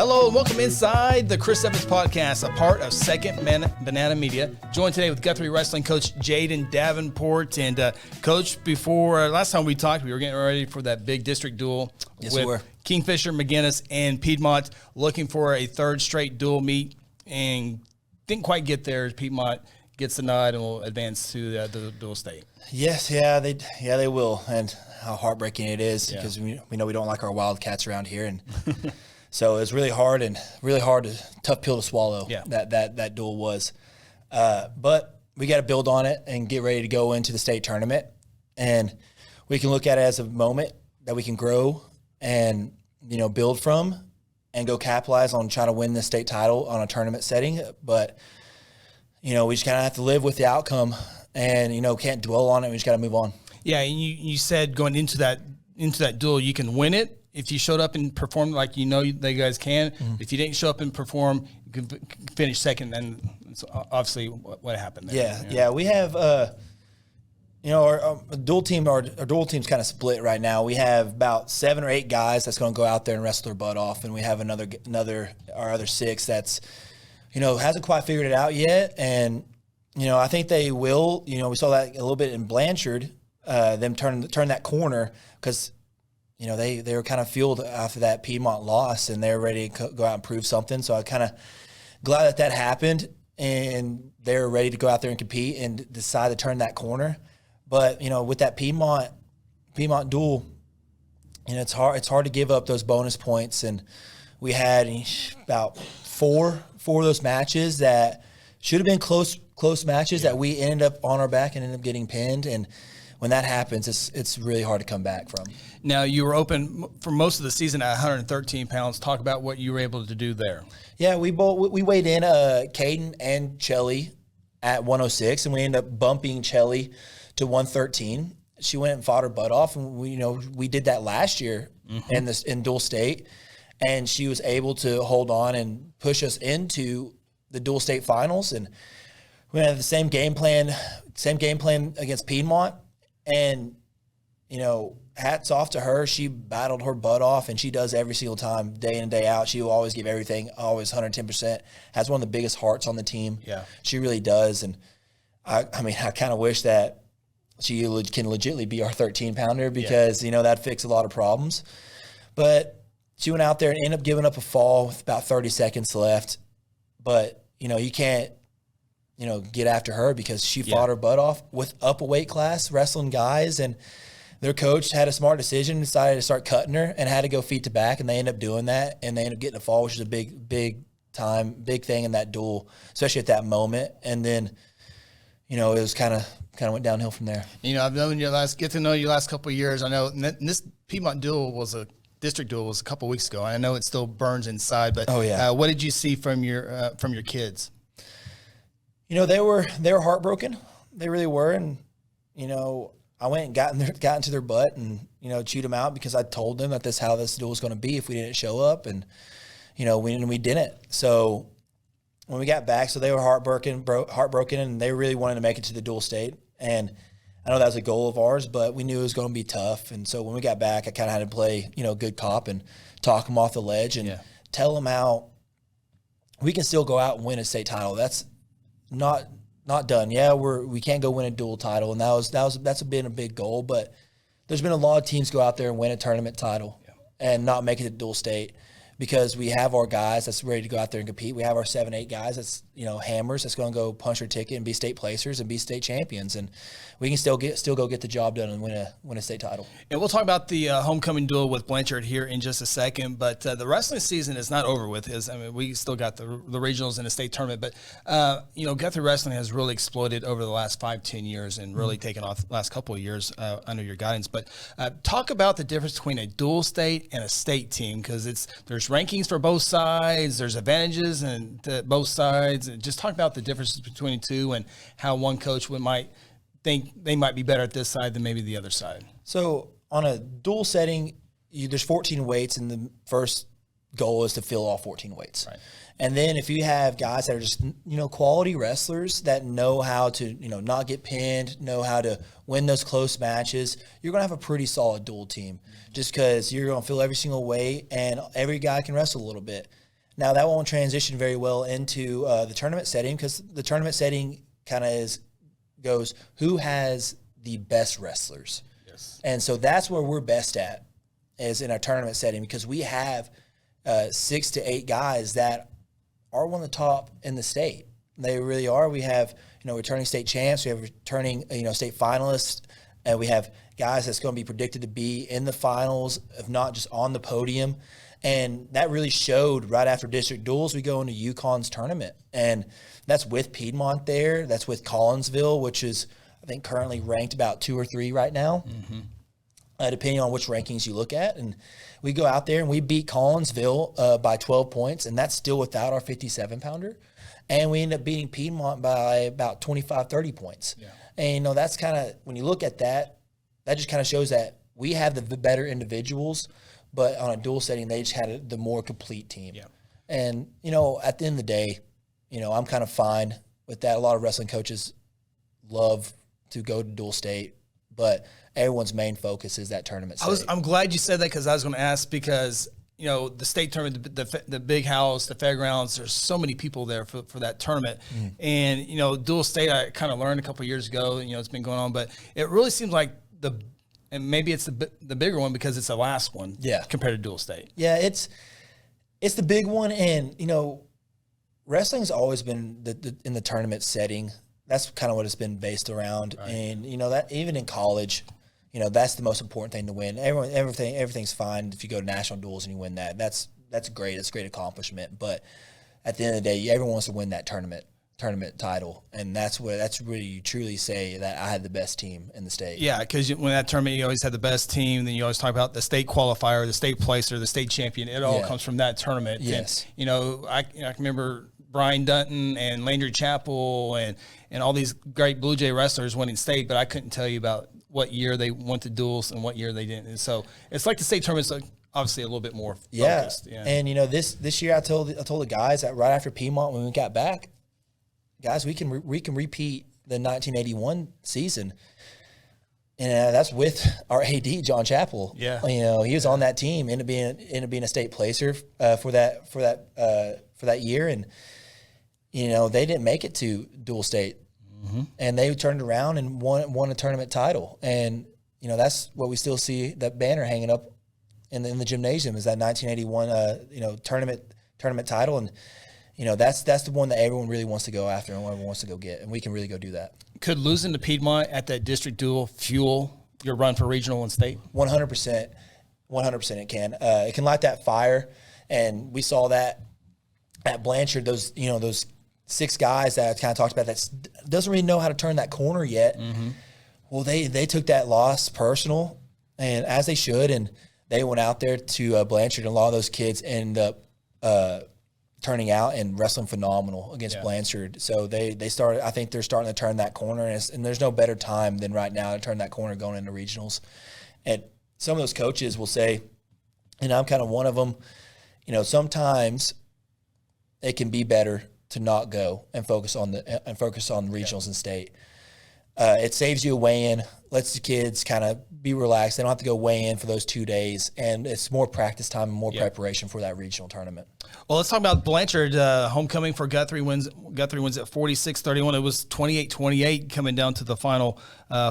Hello and welcome inside the Chris Evans Podcast, a part of Second Banana Media. Joined today with Guthrie Wrestling coach Jadon Davenport. And coach, before last time we talked, we were getting ready for that big district duel with Kingfisher, McGinnis, and Piedmont, looking for a third straight dual meet, and didn't quite get there. Piedmont gets the nod and will advance to the dual state. Yes, they will, and how heartbreaking it is because we know we don't like our Wildcats around here, and so it's really hard, tough pill to swallow. Yeah. That duel was, but we got to build on it and get ready to go into the state tournament, and we can look at it as a moment that we can grow and build from, and go capitalize on trying to win the state title on a tournament setting, but. We just kind of have to live with the outcome and, can't dwell on it. We just got to move on. Yeah, and you said going into that duel, you can win it if you showed up and performed like they guys can. Mm-hmm. If you didn't show up and perform, you can finish second, and it's obviously what happened there. Yeah. We have, our dual team, our dual team's kind of split right now. We have about 7 or 8 guys that's going to go out there and wrestle their butt off, and we have our other 6 that's – hasn't quite figured it out yet. And, I think they will. We saw that a little bit in Blanchard, them turn that corner because, they were kind of fueled after that Piedmont loss, and they're ready to go out and prove something. So I kind of glad that happened, and they're ready to go out there and compete and decide to turn that corner. But, with that Piedmont duel, it's hard to give up those bonus points. And we had about four of those matches that should have been close matches that we ended up on our back and ended up getting pinned. And when that happens, it's really hard to come back from. Now, you were open for most of the season at 113 pounds. Talk about what you were able to do there. Yeah, we weighed in Caden and Chelly at 106, and we ended up bumping Chelly to 113. She went and fought her butt off, and we did that last year in dual state. And she was able to hold on and push us into the dual state finals. And we had the same game plan against Piedmont. And, hats off to her. She battled her butt off, and she does every single time, day in and day out. She will always give everything, always 110%. Has one of the biggest hearts on the team. Yeah, she really does. And I kind of wish that she can legitimately be our 13-pounder because, that'd fix a lot of problems. But she went out there and ended up giving up a fall with about 30 seconds left. But, you can't, get after her because she fought her butt off with up a weight class wrestling guys. And their coach had a smart decision, decided to start cutting her and had to go feet to back. And they ended up doing that. And they ended up getting a fall, which is a big thing in that duel, especially at that moment. And then, it was kind of went downhill from there. I've known get to know you last couple of years. I know this Piedmont duel district duel was a couple of weeks ago. I know it still burns inside, but what did you see from your kids? They were heartbroken. They really were, and I went and got into their butt and chewed them out because I told them that this is how this duel was going to be if we didn't show up, and we didn't. So when we got back, so they were heartbroken, and they really wanted to make it to the dual state, and I know that was a goal of ours, but we knew it was going to be tough. And so when we got back, I kind of had to play, good cop and talk them off the ledge and tell them how we can still go out and win a state title. That's not done. Yeah, we can't go win a dual title, and that's been a big goal. But there's been a lot of teams go out there and win a tournament title and not make it to dual state. Because we have our guys that's ready to go out there and compete. We have our 7, 8 guys that's hammers that's going to go punch their ticket and be state placers and be state champions, and we can still go get the job done and win a state title. And we'll talk about the homecoming duel with Blanchard here in just a second. But the wrestling season is not over with. We still got the regionals and the state tournament. But Guthrie Wrestling has really exploded over the last 5-10 years and really taken off the last couple of years under your guidance. But talk about the difference between a dual state and a state team, because there's rankings for both sides. There's advantages and both sides. And just talk about the differences between the two and how one coach might think they might be better at this side than maybe the other side. So on a dual setting, there's 14 weights, and the first goal is to fill all 14 weights. Right. And then if you have guys that are just, quality wrestlers that know how to, not get pinned, know how to win those close matches, you're going to have a pretty solid dual team just because you're going to fill every single weight and every guy can wrestle a little bit. Now that won't transition very well into the tournament setting, because the tournament setting kind of goes who has the best wrestlers. Yes. And so that's where we're best at, is in our tournament setting, because we have 6 to 8 guys that are one of the top in the state. They really are. We have, returning state champs. We have returning, state finalists. And we have guys that's going to be predicted to be in the finals, if not just on the podium. And that really showed right after district duels. We go into UConn's tournament. And that's with Piedmont there. That's with Collinsville, which is, I think, currently ranked about 2 or 3 right now, depending on which rankings you look at. And we go out there and we beat Collinsville by 12 points, and that's still without our 57-pounder. And we end up beating Piedmont by about 25, 30 points. Yeah. And, that's kind of, when you look at that, that just kind of shows that we have the better individuals, but on a dual setting, they just had the more complete team. Yeah. And, at the end of the day, I'm kind of fine with that. A lot of wrestling coaches love to go to dual state, but everyone's main focus is that tournament setting. I'm glad you said that, because I was going to ask, because the state tournament, the big house, the fairgrounds, there's so many people there for that tournament. And, dual state, I kind of learned a couple of years ago, it's been going on, but it really seems like and maybe it's the bigger one because it's the last one compared to dual state. Yeah, it's the big one. And, wrestling's always been in the tournament setting. That's kind of what it's been based around. Right. And, that even in college, that's the most important thing to win. Everything's fine if you go to national duels and you win that. That's great. It's a great accomplishment. But at the end of the day, everyone wants to win that tournament title, and that's where you truly say that I had the best team in the state. Yeah, because when that tournament, you always had the best team. Then you always talk about the state qualifier, the state placer, the state champion. It all comes from that tournament. Yes. And, I can remember Brian Dutton and Landry Chappell and all these great Blue Jay wrestlers winning state, but I couldn't tell you about what year they went to duels and what year they didn't. And so it's like the state tournament's obviously a little bit more focused. Yeah. And this year I told the guys that right after Piedmont, when we got back, guys, we can repeat the 1981 season, and that's with our AD John Chappell. Yeah, he was on that team, ended up being a state placer for that year, and they didn't make it to dual state, and they turned around and won a tournament title, and that's what we still see, that banner hanging up in the gymnasium, is that 1981 tournament title. And that's the one that everyone really wants to go after and everyone wants to go get, and we can really go do that. Could losing to Piedmont at that district duel fuel your run for regional and state? 100%. 100% it can. It can light that fire, and we saw that at Blanchard, those 6 guys that I kind of talked about that doesn't really know how to turn that corner yet. Well, they took that loss personal, and as they should, and they went out there to Blanchard, and a lot of those kids end up turning out and wrestling phenomenal against Blanchard. So they started. I think they're starting to turn that corner, and there's no better time than right now to turn that corner going into regionals. And some of those coaches will say, and I'm kind of one of them, sometimes it can be better to not go and focus on regionals and state. It saves you a weigh-in, lets the kids kind of be relaxed. They don't have to go weigh in for those 2 days, and it's more practice time and more preparation for that regional tournament. Well, let's talk about Blanchard. Homecoming for Guthrie wins at 46-31. It was 28-28 coming down to the final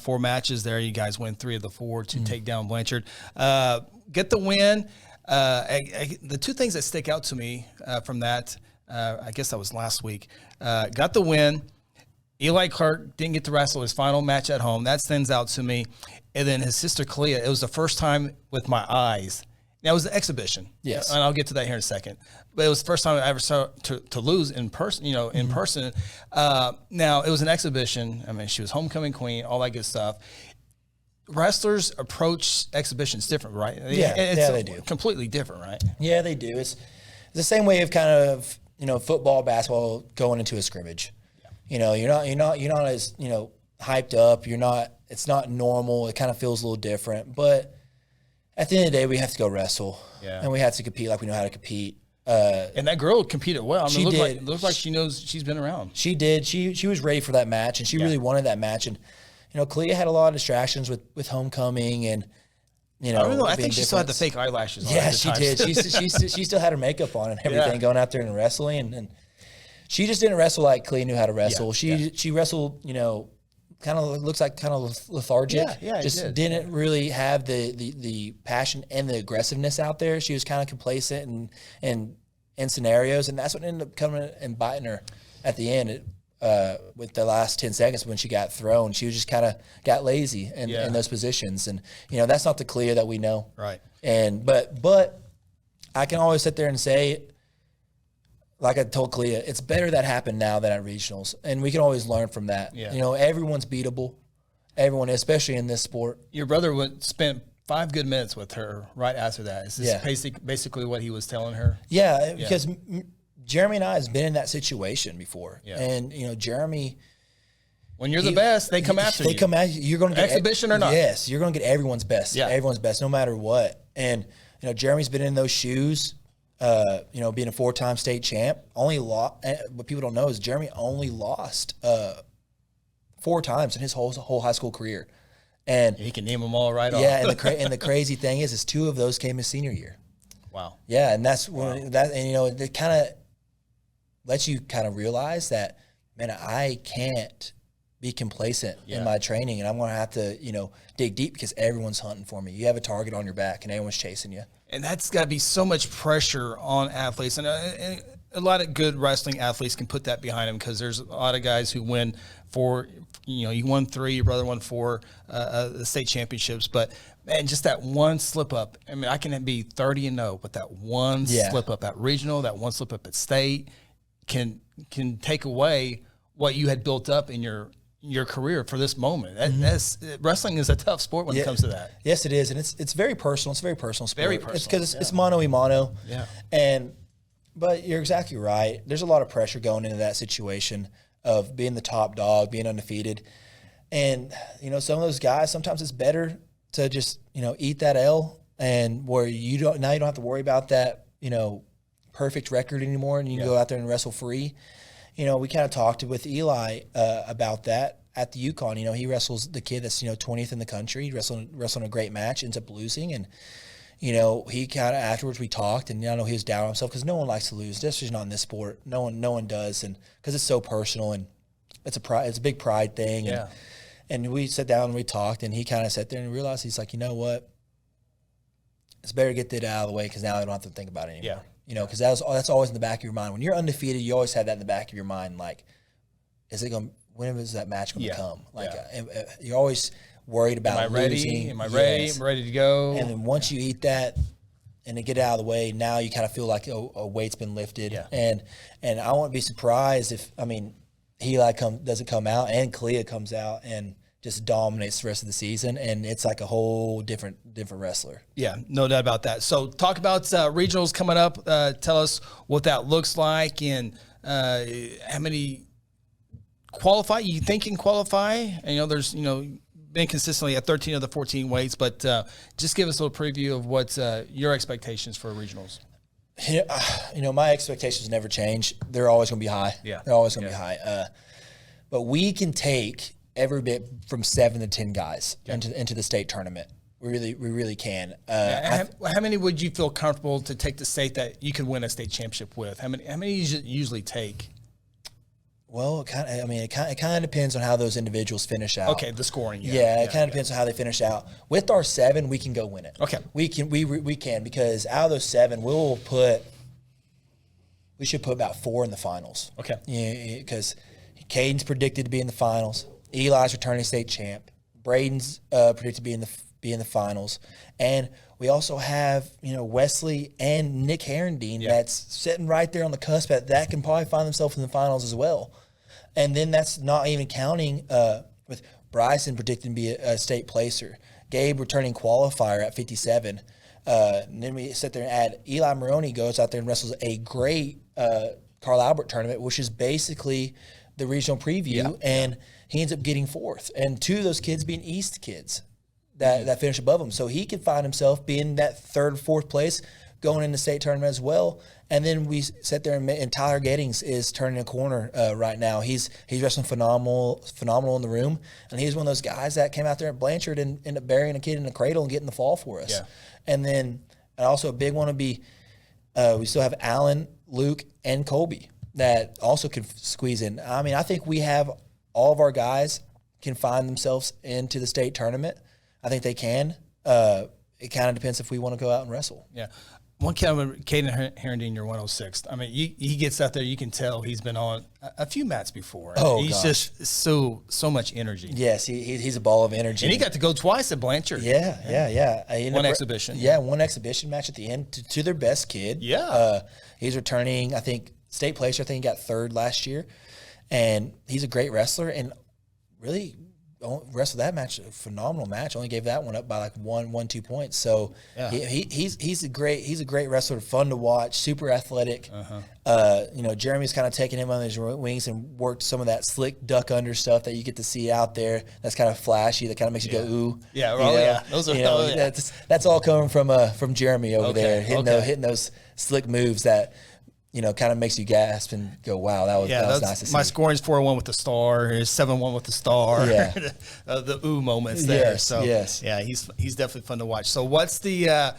4 matches there. You guys win 3 of the 4 to take down Blanchard. Get the win. The 2 things that stick out to me from that, I guess that was last week, got the win. Eli Clark didn't get to wrestle his final match at home. That stands out to me. And then his sister, Clea, it was the first time with my eyes. Now, it was an exhibition. Yes. And I'll get to that here in a second. But it was the first time I ever saw to lose in person, in person. Now, it was an exhibition. I mean, she was homecoming queen, all that good stuff. Wrestlers approach exhibitions different, right? Yeah, they do. Completely different, right? Yeah, they do. It's the same way of kind of, football, basketball going into a scrimmage. You're not as, hyped up. It's not normal. It kind of feels a little different. But at the end of the day, we have to go wrestle. Yeah. And we have to compete like we know how to compete. And that girl competed well. I mean, it looked like she knows she's been around. She did. She was ready for that match, and she really wanted that match. And, Clea had a lot of distractions with homecoming, and you know, I don't know. I being think she still had the different. fake eyelashes on. Yeah, at the she time. did. She still had her makeup on and everything, Yeah. going out there and wrestling. And she just didn't wrestle like Clea knew how to wrestle. She wrestled, you know, kind of looks like kind of lethargic. Yeah, just didn't really have the passion and the aggressiveness out there. She was kind of complacent and in scenarios, and that's what ended up coming and biting her at the end. With the last 10 seconds when she got thrown, she was just kind of got lazy in those positions. And, you know, that's not the Clea that we know. Right. And, but I can always sit there and say, like I told Clea, it's better that happened now than at regionals. And we can always learn from that. Yeah. You know, everyone's beatable. Everyone, especially in this sport. Your brother spent 5 good minutes with her right after that. Is this basically what he was telling her? Yeah, because Jeremy and I has been in that situation before. Yeah. And, you know, Jeremy, When you're the best, they come after you. They come at you. You're going to get Exhibition or not? Yes, you're going to get everyone's best. Yeah. Everyone's best, no matter what. And, you know, Jeremy's been in those shoes, you know, being a 4-time state champ. What people don't know is Jeremy only lost 4 times in his whole high school career. And He can name them all right off. yeah, and the crazy thing is 2 of those came his senior year. Wow. Yeah, and that's when and you know, it kind of lets you kind of realize that, man, I can't be complacent in my training, and I'm going to have to, you know, dig deep because everyone's hunting for me. You have a target on your back, and everyone's chasing you. And that's got to be so much pressure on athletes. And a lot of good wrestling athletes can put that behind them because there's a lot of guys who win 4, you know, you won 3, your brother won 4 the state championships. But, man, just that one slip up. I mean, I can be 30-0, but that one slip up at regional, that one slip up at state can take away what you had built up in your career for this moment. Wrestling is a tough sport when it comes to that. Yes, it is, and it's very personal. It's a very personal sport. Very personal, It's because it's mano a mano. Yeah. But you're exactly right. There's a lot of pressure going into that situation of being the top dog, being undefeated, and you know, some of those guys, sometimes it's better to just, you know, eat that L, and where you don't have to worry about that, you know, perfect record anymore, and you can go out there and wrestle free. You know, we kind of talked with Eli about that at the Yukon. You know, he wrestles the kid that's, you know, 20th in the country, wrestling a great match, ends up losing. And, you know, he kind of, afterwards we talked, and I know he was down on himself because no one likes to lose. This is not in this sport. No one does. And because it's so personal, and it's a big pride thing. Yeah. And we sat down and we talked, and he kind of sat there and realized, he's like, you know what? It's better to get that out of the way because now I don't have to think about it anymore. Yeah. You know, because that's always in the back of your mind. When you're undefeated, you always have that in the back of your mind. Like, when is that match going to come? Like, you're always worried about Am I ready? losing. Am I ready? Yes. I'm ready to go. And then once you eat that and to get it out of the way, now you kind of feel like a weight's been lifted. Yeah. And I wouldn't be surprised if, I mean, Eli doesn't come out and Clea comes out and just dominates the rest of the season, and it's like a whole different wrestler. Yeah, no doubt about that. So talk about regionals coming up. Tell us what that looks like and how many qualify. You think you can qualify? And, you know, there's, you know, been consistently at 13 of the 14 weights, but just give us a little preview of what your expectations for regionals. You know, my expectations never change. They're always going to be high. Yeah. They're always going to be high. But we can take every bit from 7 to 10 guys into the state tournament. We really can. How many would you feel comfortable to take the state that you could win a state championship with? How many usually take? Well, it kind of depends on how those individuals finish out. Okay, the scoring. It kind of depends on how they finish out. With our 7, we can go win it. Okay, we can because out of those 7, we should put about 4 in the finals. Okay, yeah, because Caden's predicted to be in the finals. Eli's returning state champ. Braden's predicted to be in the finals, and we also have, you know, Wesley and Nick Herendine that's sitting right there on the cusp that can probably find themselves in the finals as well. And then that's not even counting with Bryson predicting to be a state placer, Gabe returning qualifier at 57. And then we sit there and add Eli Maroney goes out there and wrestles a great Carl Albert tournament, which is basically the regional preview, and he ends up getting 4th. And 2 of those kids being East kids that finish above him. So he could find himself being that 3rd or 4th place, going into state tournament as well. And then we sit there and Tyler Gaddings is turning a corner right now. He's wrestling phenomenal in the room, and he's one of those guys that came out there at Blanchard and ended up burying a kid in the cradle and getting the fall for us. Yeah. And then also a big one would be we still have Allen, Luke, and Colby that also could squeeze in. I mean, I think we have all of our guys can find themselves into the state tournament. I think they can. It kind of depends if we want to go out and wrestle. Yeah. One kid, Caden Herndon, your 106. I mean, he gets out there. You can tell he's been on a few mats before. Oh, he's gosh. just so much energy. Yes, he's a ball of energy. And he got to go twice at Blanchard. Yeah. One exhibition. Yeah, one exhibition match at the end to their best kid. Yeah. He's returning, I think, state placer. I think he got third last year. And he's a great wrestler and really wrestled that match, a phenomenal match. Only gave that one up by like 2 points. So yeah. he's a great wrestler, fun to watch, super athletic. Jeremy's kind of taken him on his wings and worked some of that slick duck under stuff that you get to see out there. That's kind of flashy. That kind of makes you go ooh. Yeah, those are that's all coming from Jeremy over there, hitting those slick moves that kind of makes you gasp and go, wow, that was nice to see. My scoring's 4-1 with the star. It's 7-1 with the star. Yeah. The ooh moments there. Yes, so yes. Yeah, he's definitely fun to watch. So what's the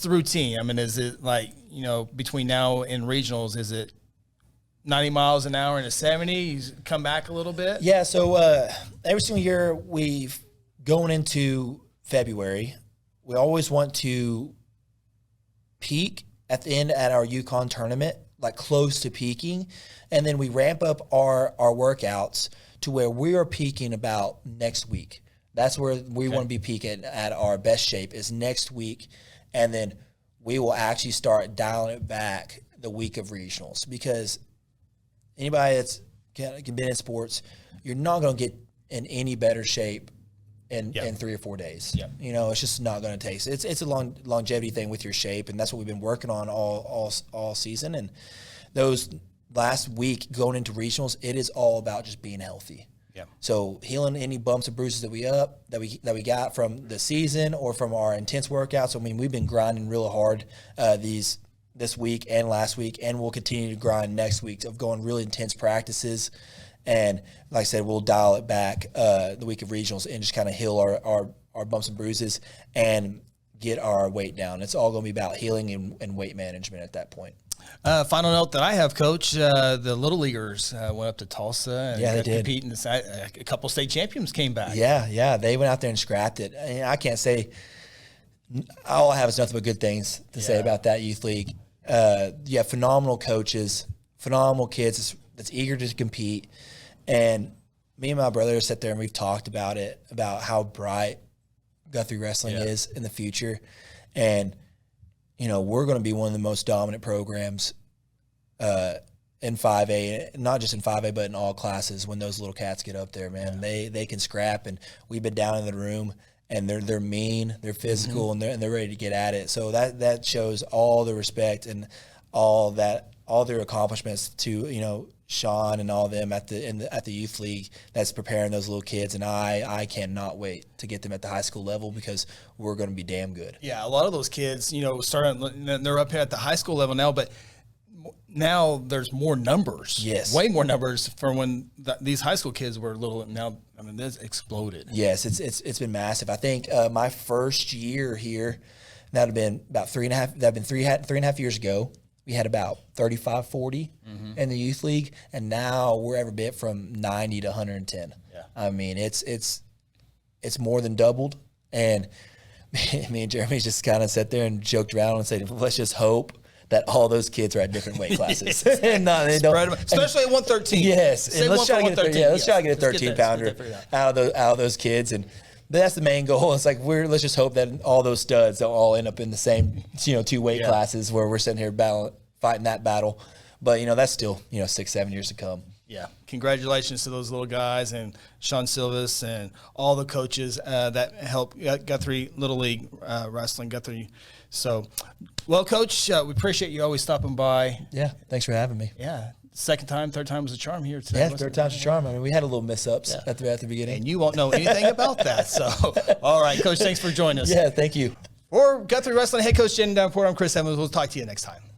routine? I mean, is it like, between now and regionals, is it 90 miles an hour and a 70? You come back a little bit? Yeah, so every single year going into February, we always want to peak at the end at our Yukon tournament, like close to peaking, and then we ramp up our workouts to where we are peaking about next week. That's where we want to be peaking at our best shape is next week, and then we will actually start dialing it back the week of regionals, because anybody that's been in sports, you're not going to get in any better shape in 3 or 4 days. Yeah. It's just not going to take. It's a longevity thing with your shape, and that's what we've been working on all season. And those last week going into regionals, it is all about just being healthy. Yeah. So healing any bumps and bruises that we got from the season or from our intense workouts. I mean, we've been grinding real hard this week and last week, and we'll continue to grind next week of going really intense practices. And like I said, we'll dial it back the week of regionals and just kind of heal our bumps and bruises and get our weight down. It's all going to be about healing and weight management at that point. Final note that I have, Coach, the Little Leaguers went up to Tulsa and they did. competing. A couple state champions came back. Yeah. They went out there and scrapped it. I can't say – all I have is nothing but good things to say about that youth league. Phenomenal coaches, phenomenal kids that's eager to compete. And me and my brother sit there and we've talked about it, about how bright Guthrie Wrestling is in the future. And, we're going to be one of the most dominant programs in 5A, not just in 5A, but in all classes when those little cats get up there, man. Yeah. They can scrap, and we've been down in the room, and they're mean, they're physical, and they're ready to get at it. So that shows all the respect and all their accomplishments to, Sean and all of them at the youth league that's preparing those little kids, and I cannot wait to get them at the high school level because we're going to be damn good. Yeah, a lot of those kids, they're up here at the high school level now, but now there's more numbers. Yes, way more numbers from when these high school kids were little. Now, I mean, this exploded. Yes, it's been massive. I think my first year here, that would have been about 3.5 years ago. We had about 35, 40 in the youth league, and now we're every bit from 90 to 110. Yeah. I mean, it's more than doubled, and me and Jeremy just kind of sat there and joked around and said, let's just hope that all those kids are at different weight classes. And they don't, especially at 113. Yes, and let's try to get a 13-pounder out of those kids, and that's the main goal. It's like let's just hope that all those studs don't all end up in the same 2 weight classes where we're sitting here fighting that battle. But that's still 6-7 years to come. Yeah, congratulations to those little guys and Sean Silvas and all the coaches that help Guthrie Little League Wrestling Guthrie. So, well, Coach, we appreciate you always stopping by. Yeah, thanks for having me. Yeah. Third time was a charm here today. Yeah, third time's a charm. I mean, we had a little mess-ups at the beginning. And you won't know anything about that. So, all right, Coach, thanks for joining us. Yeah, thank you. For Guthrie Wrestling head coach Jadon Davenport, I'm Chris Evans. We'll talk to you next time.